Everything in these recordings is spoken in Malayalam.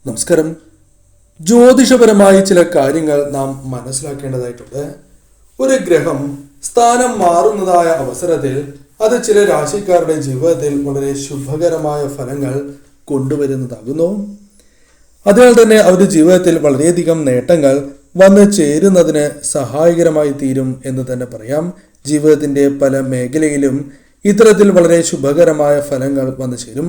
നമസ്കാരം. ജ്യോതിഷപരമായി ചില കാര്യങ്ങൾ നാം മനസ്സിലാക്കേണ്ടതായിട്ടുണ്ട്. ഒരു ഗ്രഹം സ്ഥാനം മാറുന്നതായ അവസരത്തിൽ അത് ചില രാശിക്കാരുടെ ജീവിതത്തിൽ വളരെ ശുഭകരമായ ഫലങ്ങൾ കൊണ്ടുവരുന്നതാകുന്നു. അതിനാൽ തന്നെ അവരുടെ ജീവിതത്തിൽ വളരെയധികം നേട്ടങ്ങൾ വന്നു ചേരുന്നതിന് സഹായകരമായി തീരും എന്ന് തന്നെ പറയാം. ജീവിതത്തിന്റെ പല മേഖലയിലും ഇത്തരത്തിൽ വളരെ ശുഭകരമായ ഫലങ്ങൾ വന്നു ചേരും.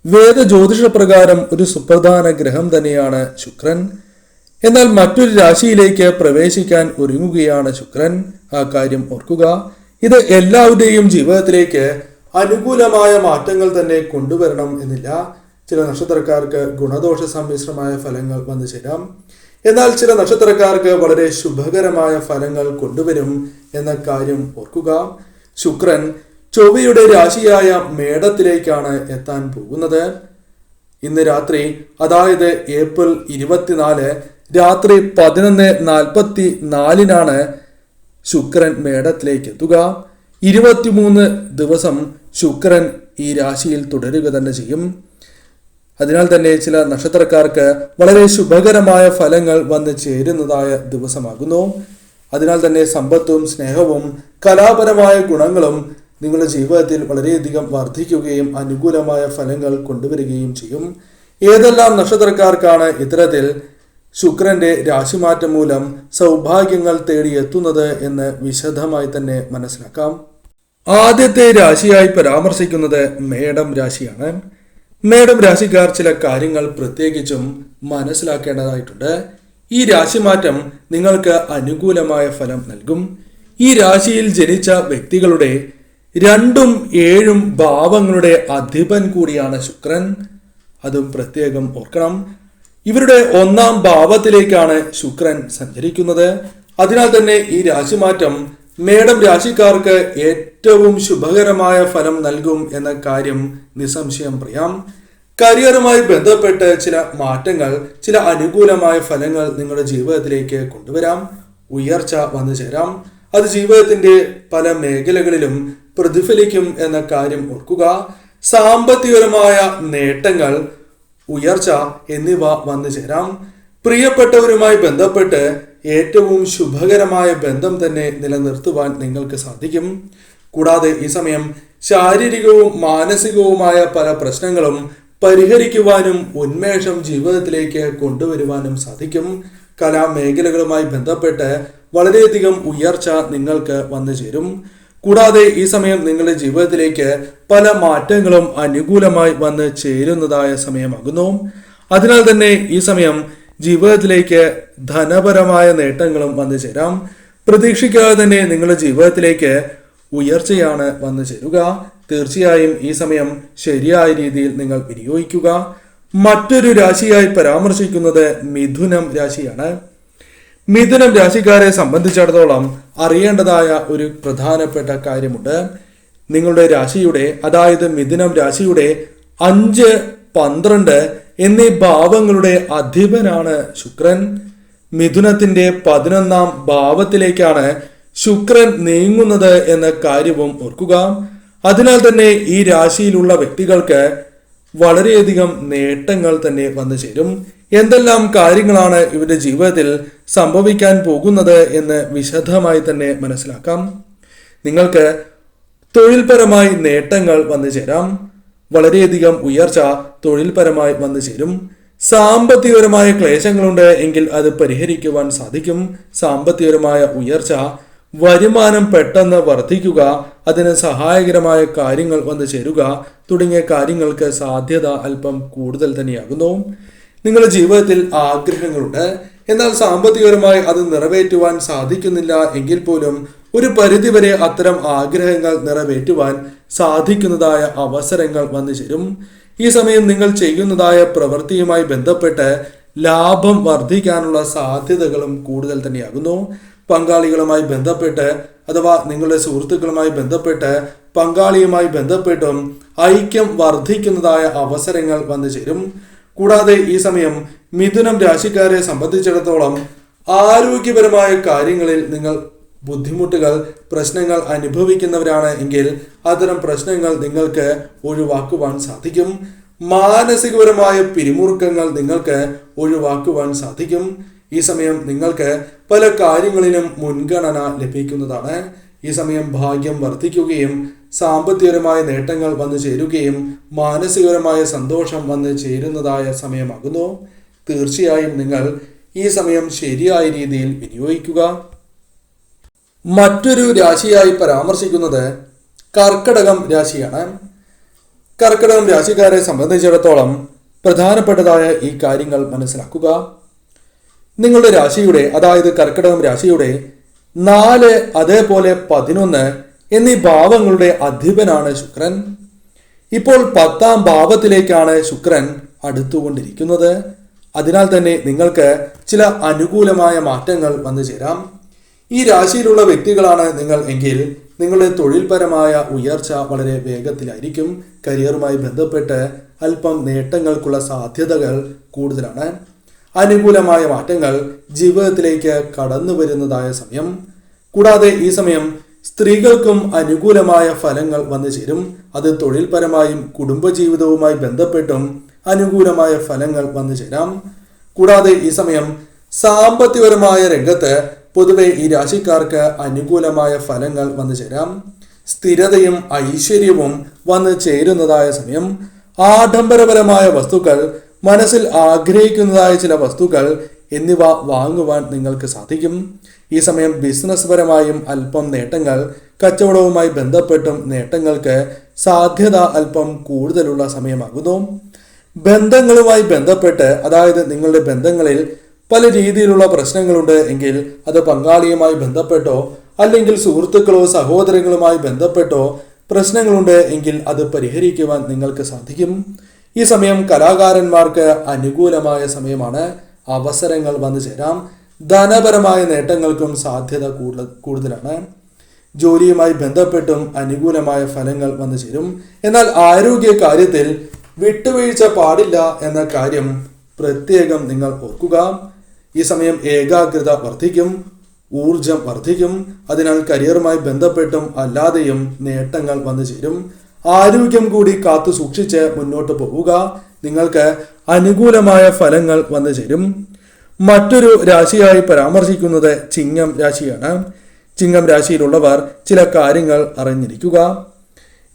വേദ ജ്യോതിഷപ്രകാരം ഒരു സുപ്രധാന ഗ്രഹം തന്നെയാണ് ശുക്രൻ. എന്നാൽ മറ്റൊരു രാശിയിലേക്ക് പ്രവേശിക്കാൻ ഒരുങ്ങുകയാണ് ശുക്രൻ. ആ കാര്യം ഓർക്കുക. ഇത് എല്ലാവരുടെയും ജീവിതത്തിലേക്ക് അനുകൂലമായ മാറ്റങ്ങൾ തന്നെ കൊണ്ടുവരണം എന്നില്ല. ചില നക്ഷത്രക്കാർക്ക് ഗുണദോഷ സമ്മിശ്രമായ ഫലങ്ങൾ വന്നു ചേരാം. എന്നാൽ ചില നക്ഷത്രക്കാർക്ക് വളരെ ശുഭകരമായ ഫലങ്ങൾ കൊണ്ടുവരും എന്ന കാര്യം ഓർക്കുക. ശുക്രൻ ചൊവ്വയുടെ രാശിയായ മേടത്തിലേക്കാണ് എത്താൻ പോകുന്നത്. ഇന്ന് രാത്രി, അതായത് ഏപ്രിൽ 24 രാത്രി 11:44 ശുക്രൻ മേടത്തിലേക്ക് എത്തുക. 23 ദിവസം ശുക്രൻ ഈ രാശിയിൽ തുടരുക തന്നെ ചെയ്യും. അതിനാൽ തന്നെ ചില നക്ഷത്രക്കാർക്ക് വളരെ ശുഭകരമായ ഫലങ്ങൾ വന്നു ചേരുന്നതായ ദിവസമാകുന്നു. അതിനാൽ തന്നെ സമ്പത്തും സ്നേഹവും കലാപരമായ ഗുണങ്ങളും നിങ്ങളുടെ ജീവിതത്തിൽ വളരെയധികം വർദ്ധിക്കുകയും അനുകൂലമായ ഫലങ്ങൾ കൊണ്ടുവരികയും ചെയ്യും. ഏതെല്ലാം നക്ഷത്രക്കാർക്കാണ് ഇത്തരത്തിൽ ശുക്രന്റെ രാശിമാറ്റം മൂലം സൗഭാഗ്യങ്ങൾ തേടിയെത്തുന്നത് എന്ന് വിശദമായി തന്നെ മനസ്സിലാക്കാം. ആദ്യത്തെ രാശിയായി പരാമർശിക്കുന്നത് മേടം രാശിയാണ്. മേടം രാശിക്കാർ ചില കാര്യങ്ങൾ പ്രത്യേകിച്ചും മനസ്സിലാക്കേണ്ടതായിട്ടുണ്ട്. ഈ രാശിമാറ്റം നിങ്ങൾക്ക് അനുകൂലമായ ഫലം നൽകും. ഈ രാശിയിൽ ജനിച്ച വ്യക്തികളുടെ 2ഉം 7ഉം ഭാവങ്ങളുടെ അധിപൻ കൂടിയാണ് ശുക്രൻ. അതും പ്രത്യേകം ഓർക്കണം. ഇവരുടെ 1ാം ഭാവത്തിലേക്കാണ് ശുക്രൻ സഞ്ചരിക്കുന്നത്. അതിനാൽ തന്നെ ഈ രാശിമാറ്റം മേടം രാശിക്കാർക്ക് ഏറ്റവും ശുഭകരമായ ഫലം നൽകും എന്ന കാര്യം നിസ്സംശയം പറയാം. കരിയറുമായി ബന്ധപ്പെട്ട് ചില മാറ്റങ്ങൾ, ചില അനുകൂലമായ ഫലങ്ങൾ നിങ്ങളുടെ ജീവിതത്തിലേക്ക് കൊണ്ടുവരാം. ഉയർച്ച വന്നു ചേരാം. അത് ജീവിതത്തിന്റെ പല മേഖലകളിലും പ്രതിഫലിക്കും എന്ന കാര്യം ഓർക്കുക. സാമ്പത്തികപരമായ നേട്ടങ്ങൾ, ഉയർച്ച എന്നിവ വന്നു ചേരാം. പ്രിയപ്പെട്ടവരുമായി ബന്ധപ്പെട്ട് ഏറ്റവും ശുഭകരമായ ബന്ധം തന്നെ നിലനിർത്തുവാൻ നിങ്ങൾക്ക് സാധിക്കും. കൂടാതെ ഈ സമയം ശാരീരികവും മാനസികവുമായ പല പ്രശ്നങ്ങളും പരിഹരിക്കുവാനും ഉന്മേഷം ജീവിതത്തിലേക്ക് കൊണ്ടുവരുവാനും സാധിക്കും. കലാമേഖലകളുമായി ബന്ധപ്പെട്ട് വളരെയധികം ഉയർച്ച നിങ്ങൾക്ക് വന്നു ചേരും. കൂടാതെ ഈ സമയം നിങ്ങളുടെ ജീവിതത്തിലേക്ക് പല മാറ്റങ്ങളും അനുകൂലമായി വന്ന് ചേരുന്നതായ സമയമാകുന്നു. അതിനാൽ തന്നെ ഈ സമയം ജീവിതത്തിലേക്ക് ധനപരമായ നേട്ടങ്ങളും വന്നു ചേരാം. പ്രതീക്ഷിക്കാതെ തന്നെ നിങ്ങളുടെ ജീവിതത്തിലേക്ക് ഉയർച്ചയാണ് വന്നു ചേരുക. തീർച്ചയായും ഈ സമയം ശരിയായ രീതിയിൽ നിങ്ങൾ വിനിയോഗിക്കുക. മറ്റൊരു രാശിയായി പരാമർശിക്കുന്നത് മിഥുനം രാശിയാണ്. മിഥുനം രാശിക്കാരെ സംബന്ധിച്ചിടത്തോളം അറിയേണ്ടതായ ഒരു പ്രധാനപ്പെട്ട കാര്യമുണ്ട്. നിങ്ങളുടെ രാശിയുടെ, അതായത് മിഥുനം രാശിയുടെ 5, 12 എന്നീ ഭാവങ്ങളുടെ അധിപനാണ് ശുക്രൻ. മിഥുനത്തിന്റെ 11ാം ഭാവത്തിലേക്കാണ് ശുക്രൻ നീങ്ങുന്നത് എന്ന കാര്യവും ഓർക്കുക. അതിനാൽ തന്നെ ഈ രാശിയിലുള്ള വ്യക്തികൾക്ക് വളരെയധികം നേട്ടങ്ങൾ തന്നെ വന്നു ചേരും. എന്തെല്ലാം കാര്യങ്ങളാണ് ഇവരുടെ ജീവിതത്തിൽ സംഭവിക്കാൻ പോകുന്നത് എന്ന് വിശദമായി തന്നെ മനസ്സിലാക്കാം. നിങ്ങൾക്ക് തൊഴിൽപരമായി നേട്ടങ്ങൾ വന്നു ചേരാം. വളരെയധികം ഉയർച്ച തൊഴിൽപരമായി വന്നു ചേരും. സാമ്പത്തികപരമായ ക്ലേശങ്ങളുണ്ട് എങ്കിൽ അത് പരിഹരിക്കുവാൻ സാധിക്കും. സാമ്പത്തികപരമായ ഉയർച്ച, വരുമാനം പെട്ടെന്ന് വർദ്ധിക്കുക, അതിന് സഹായകരമായ കാര്യങ്ങൾ വന്നു ചേരുക തുടങ്ങിയ കാര്യങ്ങൾക്ക് സാധ്യത അല്പം കൂടുതൽ തന്നെയാകുന്നു. നിങ്ങളുടെ ജീവിതത്തിൽ ആഗ്രഹങ്ങളുണ്ട്. എന്നാൽ സാമ്പത്തികപരമായി അത് നിറവേറ്റുവാൻ സാധിക്കുന്നില്ല എങ്കിൽ പോലും ഒരു പരിധിവരെ അത്തരം ആഗ്രഹങ്ങൾ നിറവേറ്റുവാൻ സാധിക്കുന്നതായ അവസരങ്ങൾ വന്നു ചേരും. ഈ സമയം നിങ്ങൾ ചെയ്യുന്നതായ പ്രവൃത്തിയുമായി ബന്ധപ്പെട്ട് ലാഭം വർദ്ധിക്കാനുള്ള സാധ്യതകളും കൂടുതൽ തന്നെയാകുന്നു. പങ്കാളികളുമായി ബന്ധപ്പെട്ട് അഥവാ നിങ്ങളുടെ സുഹൃത്തുക്കളുമായി ബന്ധപ്പെട്ട് പങ്കാളിയുമായി ബന്ധപ്പെട്ടും ഐക്യം വർദ്ധിക്കുന്നതായ അവസരങ്ങൾ വന്നു ചേരും. കൂടാതെ ഈ സമയം മിഥുനം രാശിക്കാരെ സംബന്ധിച്ചിടത്തോളം ആരോഗ്യപരമായ കാര്യങ്ങളിൽ നിങ്ങൾ ബുദ്ധിമുട്ടുകൾ, പ്രശ്നങ്ങൾ അനുഭവിക്കുന്നവരാണ് എങ്കിൽ അത്തരം പ്രശ്നങ്ങൾ നിങ്ങൾക്ക് ഒഴിവാക്കുവാൻ സാധിക്കും. മാനസികപരമായ പിരിമുറുക്കങ്ങൾ നിങ്ങൾക്ക് ഒഴിവാക്കുവാൻ സാധിക്കും. ഈ സമയം നിങ്ങൾക്ക് പല കാര്യങ്ങളിലും മുൻഗണന ലഭിക്കുന്നതാണ്. ഈ സമയം ഭാഗ്യം വർദ്ധിക്കുകയും സാമ്പത്തികപരമായ നേട്ടങ്ങൾ വന്നു ചേരുകയും മാനസികപരമായ സന്തോഷം വന്നു ചേരുന്നതായ സമയമാകുന്നു. തീർച്ചയായും നിങ്ങൾ ഈ സമയം ശരിയായ രീതിയിൽ വിനിയോഗിക്കുക. മറ്റൊരു രാശിയായി പരാമർശിക്കുന്നത് കർക്കടകം രാശിയാണ്. കർക്കടകം രാശിക്കാരെ സംബന്ധിച്ചിടത്തോളം പ്രധാനപ്പെട്ടതായ ഈ കാര്യങ്ങൾ മനസ്സിലാക്കുക. നിങ്ങളുടെ രാശിയുടെ, അതായത് കർക്കടകം രാശിയുടെ 4, അതേപോലെ 11 എന്നീ ഭാവങ്ങളുടെ അധിപനാണ് ശുക്രൻ. ഇപ്പോൾ 10ാം ഭാവത്തിലേക്കാണ് ശുക്രൻ അടുത്തുകൊണ്ടിരിക്കുന്നത്. അതിനാൽ തന്നെ നിങ്ങൾക്ക് ചില അനുകൂലമായ മാറ്റങ്ങൾ വന്നു ചേരാം. ഈ രാശിയിലുള്ള വ്യക്തികളാണ് നിങ്ങൾ എങ്കിൽ നിങ്ങളുടെ തൊഴിൽപരമായ ഉയർച്ച വളരെ വേഗത്തിലായിരിക്കും. കരിയറുമായി ബന്ധപ്പെട്ട് അല്പം നേട്ടങ്ങൾക്കുള്ള സാധ്യതകൾ കൂടുതലാണ്. അനുകൂലമായ മാറ്റങ്ങൾ ജീവിതത്തിലേക്ക് കടന്നു വരുന്നതായ സമയം. കൂടാതെ ഈ സമയം സ്ത്രീകൾക്കും അനുകൂലമായ ഫലങ്ങൾ വന്നു ചേരും. അത് തൊഴിൽപരമായും കുടുംബജീവിതവുമായി ബന്ധപ്പെട്ടും അനുകൂലമായ ഫലങ്ങൾ വന്നു ചേരാം. കൂടാതെ ഈ സമയം സാമ്പത്തികപരമായ രംഗത്ത് പൊതുവെ ഈ രാശിക്കാർക്ക് അനുകൂലമായ ഫലങ്ങൾ വന്നു ചേരാം. സ്ഥിരതയും ഐശ്വര്യവും വന്നു ചേരുന്നതായ സമയം. ആഡംബരപരമായ വസ്തുക്കൾ, മനസ്സിൽ ആഗ്രഹിക്കുന്നതായ ചില വസ്തുക്കൾ എന്നിവ വാങ്ങുവാൻ നിങ്ങൾക്ക് സാധിക്കും. ഈ സമയം ബിസിനസ് പരമായും അല്പം നേട്ടങ്ങൾ, കച്ചവടവുമായി ബന്ധപ്പെട്ടും നേട്ടങ്ങൾക്ക് സാധ്യത അല്പം കൂടുതലുള്ള സമയമാകുന്നു. ബന്ധങ്ങളുമായി ബന്ധപ്പെട്ട്, അതായത് നിങ്ങളുടെ ബന്ധങ്ങളിൽ പല രീതിയിലുള്ള പ്രശ്നങ്ങളുണ്ട് എങ്കിൽ അത് പങ്കാളിയുമായി ബന്ധപ്പെട്ടോ അല്ലെങ്കിൽ സുഹൃത്തുക്കളോ സഹോദരങ്ങളുമായി ബന്ധപ്പെട്ടോ പ്രശ്നങ്ങളുണ്ട് എങ്കിൽ അത് പരിഹരിക്കുവാൻ നിങ്ങൾക്ക് സാധിക്കും. ഈ സമയം കലാകാരന്മാർക്ക് അനുകൂലമായ സമയമാണ്. അവസരങ്ങൾ വന്നു ചേരാം. ധനപരമായ നേട്ടങ്ങൾക്കും സാധ്യത കൂടുതലാണ്. ജോലിയുമായി ബന്ധപ്പെട്ടും അനുകൂലമായ ഫലങ്ങൾ വന്നു ചേരും. എന്നാൽ ആരോഗ്യ കാര്യത്തിൽ വിട്ടുവീഴ്ച പാടില്ല എന്ന കാര്യം പ്രത്യേകം നിങ്ങൾ ഓർക്കുക. ഈ സമയം ഏകാഗ്രത വർദ്ധിക്കും, ഊർജം വർദ്ധിക്കും. അതിനാൽ കരിയറുമായി ബന്ധപ്പെട്ടും അല്ലാതെയും നേട്ടങ്ങൾ വന്നു ചേരും. ആരോഗ്യം കൂടി കാത്തു സൂക്ഷിച്ച് മുന്നോട്ട് പോവുക. നിങ്ങൾക്ക് അനുകൂലമായ ഫലങ്ങൾ വന്നു ചേരും. മറ്റൊരു രാശിയായി പരാമർശിക്കുന്നത് ചിങ്ങം രാശിയാണ്. ചിങ്ങം രാശിയിലുള്ളവർ ചില കാര്യങ്ങൾ അറിഞ്ഞിരിക്കുക.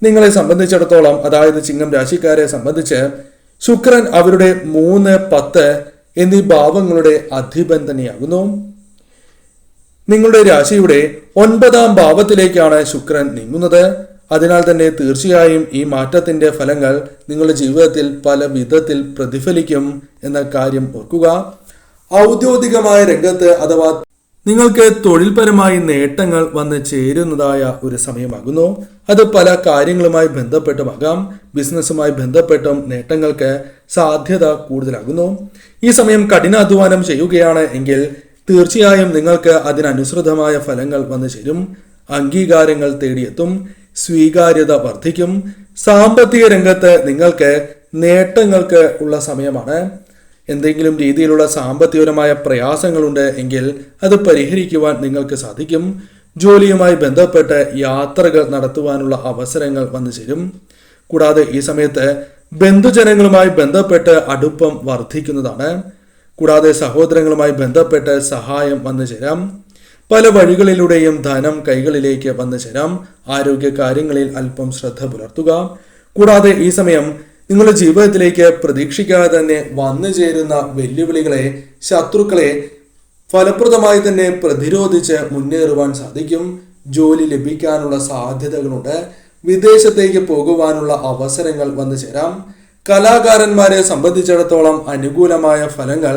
നിങ്ങളെ സംബന്ധിച്ചിടത്തോളം, അതായത് ചിങ്ങം രാശിക്കാരെ സംബന്ധിച്ച് ശുക്രൻ അവരുടെ 3, 10 എന്നീ ഭാവങ്ങളുടെ അധിപൻ തന്നെയാകുന്നു. നിങ്ങളുടെ രാശിയുടെ 9ാം ഭാവത്തിലേക്കാണ് ശുക്രൻ നീങ്ങുന്നത്. അതിനാൽ തന്നെ തീർച്ചയായും ഈ മാറ്റത്തിന്റെ ഫലങ്ങൾ നിങ്ങളുടെ ജീവിതത്തിൽ പല വിധത്തിൽ പ്രതിഫലിക്കും എന്ന കാര്യം ഓർക്കുക. ഔദ്യോഗികമായ രംഗത്ത് അഥവാ നിങ്ങൾക്ക് തൊഴിൽപരമായി നേട്ടങ്ങൾ വന്ന് ചേരുന്നതായ ഒരു സമയമാകുന്നു. അത് പല കാര്യങ്ങളുമായി ബന്ധപ്പെട്ടുമാകാം. ബിസിനസ്സുമായി ബന്ധപ്പെട്ടും നേട്ടങ്ങൾക്ക് സാധ്യത കൂടുതലാകുന്നു. ഈ സമയം കഠിനാധ്വാനം ചെയ്യുകയാണ് എങ്കിൽ തീർച്ചയായും നിങ്ങൾക്ക് അതിനനുസൃതമായ ഫലങ്ങൾ വന്നു ചേരും. അംഗീകാരങ്ങൾ തേടിയെത്തും. സ്വീകാര്യത വർദ്ധിക്കും. സാമ്പത്തിക രംഗത്ത് നിങ്ങൾക്ക് നേട്ടങ്ങൾക്ക് ഉള്ള സമയമാണ്. എന്തെങ്കിലും രീതിയിലുള്ള സാമ്പത്തികപരമായ പ്രയാസങ്ങളുണ്ട് എങ്കിൽ അത് പരിഹരിക്കുവാൻ നിങ്ങൾക്ക് സാധിക്കും. ജോലിയുമായി ബന്ധപ്പെട്ട് യാത്രകൾ നടത്തുവാനുള്ള അവസരങ്ങൾ വന്നു ചേരും. കൂടാതെ ഈ സമയത്ത് ബന്ധുജനങ്ങളുമായി ബന്ധപ്പെട്ട് അടുപ്പം വർദ്ധിക്കുന്നതാണ്. കൂടാതെ സഹോദരങ്ങളുമായി ബന്ധപ്പെട്ട് സഹായം വന്നു ചേരാം. പല വഴികളിലൂടെയും ധനം കൈകളിലേക്ക് വന്നു ചേരാം. ആരോഗ്യ കാര്യങ്ങളിൽ അല്പം ശ്രദ്ധ പുലർത്തുക. കൂടാതെ ഈ സമയം നിങ്ങളുടെ ജീവിതത്തിലേക്ക് പ്രതീക്ഷിക്കാതെ തന്നെ വന്നു ചേരുന്ന വെല്ലുവിളികളെ, ശത്രുക്കളെ ഫലപ്രദമായി തന്നെ പ്രതിരോധിച്ച് മുന്നേറുവാൻ സാധിക്കും. ജോലി ലഭിക്കാനുള്ള സാധ്യതകളുണ്ട്. വിദേശത്തേക്ക് പോകുവാനുള്ള അവസരങ്ങൾ വന്നു ചേരാം. കലാകാരന്മാരെ സംബന്ധിച്ചിടത്തോളം അനുകൂലമായ ഫലങ്ങൾ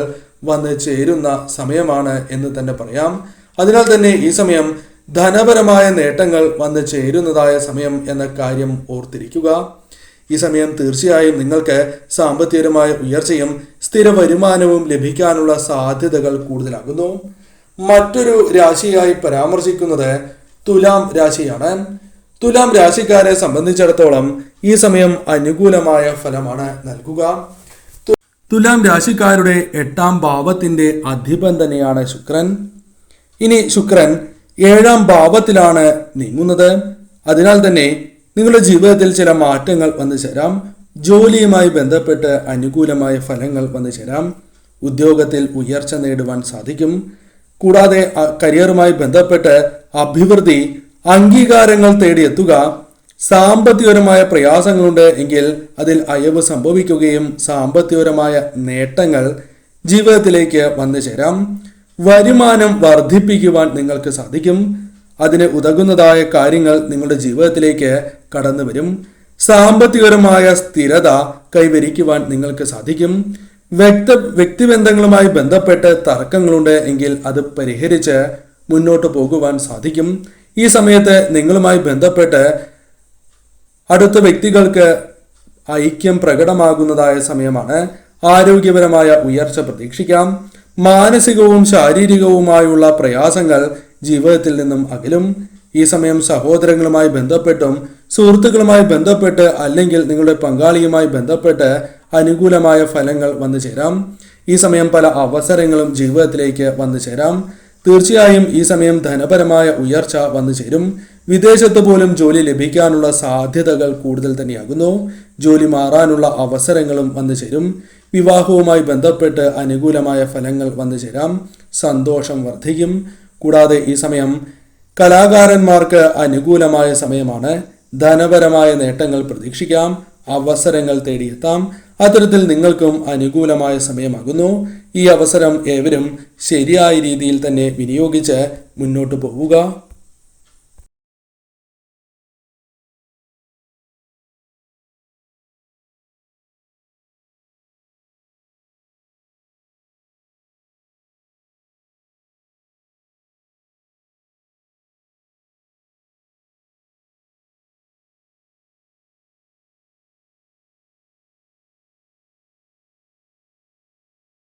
വന്നു ചേരുന്ന സമയമാണ് എന്ന് തന്നെ പറയാം. അതിനാൽ തന്നെ ഈ സമയം ധനപരമായ നേട്ടങ്ങൾ വന്നു ചേരുന്നതായ സമയം എന്ന കാര്യം ഓർത്തിരിക്കുക. ഈ സമയം തീർച്ചയായും നിങ്ങൾക്ക് സാമ്പത്തികപരമായ ഉയർച്ചയും സ്ഥിര വരുമാനവും ലഭിക്കാനുള്ള സാധ്യതകൾ കൂടുതലാകുന്നു. മറ്റൊരു രാശിയായി പരാമർശിക്കുന്നത് തുലാം രാശിയാണ്. തുലാം രാശിക്കാരെ സംബന്ധിച്ചിടത്തോളം ഈ സമയം അനുകൂലമായ ഫലമാണ് നൽകുക. തുലാം രാശിക്കാരുടെ 8ാം ഭാവത്തിന്റെ അധിപൻ തന്നെയാണ് ശുക്രൻ. ഇനി ശുക്രൻ 7ാം ഭാവത്തിലാണ് നീങ്ങുന്നത്. അതിനാൽ തന്നെ നിങ്ങളുടെ ജീവിതത്തിൽ ചില മാറ്റങ്ങൾ വന്നു ചേരാം. ജോലിയുമായി ബന്ധപ്പെട്ട് അനുകൂലമായ ഫലങ്ങൾ വന്നു ചേരാം. ഉദ്യോഗത്തിൽ ഉയർച്ച നേടുവാൻ സാധിക്കും. കൂടാതെ കരിയറുമായി ബന്ധപ്പെട്ട് അഭിവൃദ്ധി, അംഗീകാരങ്ങൾ തേടിയെത്തുക. സാമ്പത്തികപരമായ പ്രയാസങ്ങളുണ്ട് എങ്കിൽ അതിൽ അയവ് സംഭവിക്കുകയും സാമ്പത്തികപരമായ നേട്ടങ്ങൾ ജീവിതത്തിലേക്ക് വന്നു ചേരാം. വരുമാനം വർദ്ധിപ്പിക്കുവാൻ നിങ്ങൾക്ക് സാധിക്കും. അതിന് ഉതകുന്നതായ കാര്യങ്ങൾ നിങ്ങളുടെ ജീവിതത്തിലേക്ക് കടന്നു വരും. സാമ്പത്തികപരമായ സ്ഥിരത കൈവരിക്കുവാൻ നിങ്ങൾക്ക് സാധിക്കും. വ്യക്തിബന്ധങ്ങളുമായി ബന്ധപ്പെട്ട് തർക്കങ്ങളുണ്ട് എങ്കിൽ അത് പരിഹരിച്ച് മുന്നോട്ട് പോകുവാൻ സാധിക്കും. ഈ സമയത്ത് നിങ്ങളുമായി ബന്ധപ്പെട്ട് അടുത്ത വ്യക്തികൾക്ക് ഐക്യം പ്രകടമാകുന്നതായ സമയമാണ്. ആരോഗ്യപരമായ ഉയർച്ച പ്രതീക്ഷിക്കാം. മാനസികവും ശാരീരികവുമായുള്ള പ്രയാസങ്ങൾ ജീവിതത്തിൽ നിന്നും അകലും. ഈ സമയം സഹോദരങ്ങളുമായി ബന്ധപ്പെട്ടും സുഹൃത്തുക്കളുമായി ബന്ധപ്പെട്ട് അല്ലെങ്കിൽ നിങ്ങളുടെ പങ്കാളിയുമായി ബന്ധപ്പെട്ട് അനുകൂലമായ ഫലങ്ങൾ വന്നു ചേരാം. ഈ സമയം പല അവസരങ്ങളും ജീവിതത്തിലേക്ക് വന്നു ചേരാം. തീർച്ചയായും ഈ സമയം ധനപരമായ ഉയർച്ച വന്നു ചേരും. വിദേശത്ത് പോലും ജോലി ലഭിക്കാനുള്ള സാധ്യതകൾ കൂടുതൽ തന്നെയാകുന്നു. ജോലി മാറാനുള്ള അവസരങ്ങളും വന്നു ചേരും. വിവാഹവുമായി ബന്ധപ്പെട്ട് അനുകൂലമായ ഫലങ്ങൾ വന്നു ചേരാം. സന്തോഷം വർദ്ധിക്കും. കൂടാതെ ഈ സമയം കലാകാരന്മാർക്ക് അനുകൂലമായ സമയമാണ്. ധനപരമായ നേട്ടങ്ങൾ പ്രതീക്ഷിക്കാം. അവസരങ്ങൾ തേടിയെത്താം. അത്തരത്തിൽ നിങ്ങൾക്കും അനുകൂലമായ സമയമാകുന്നു. ഈ അവസരം ഏവരും ശരിയായ രീതിയിൽ തന്നെ വിനിയോഗിച്ച് മുന്നോട്ട് പോവുക.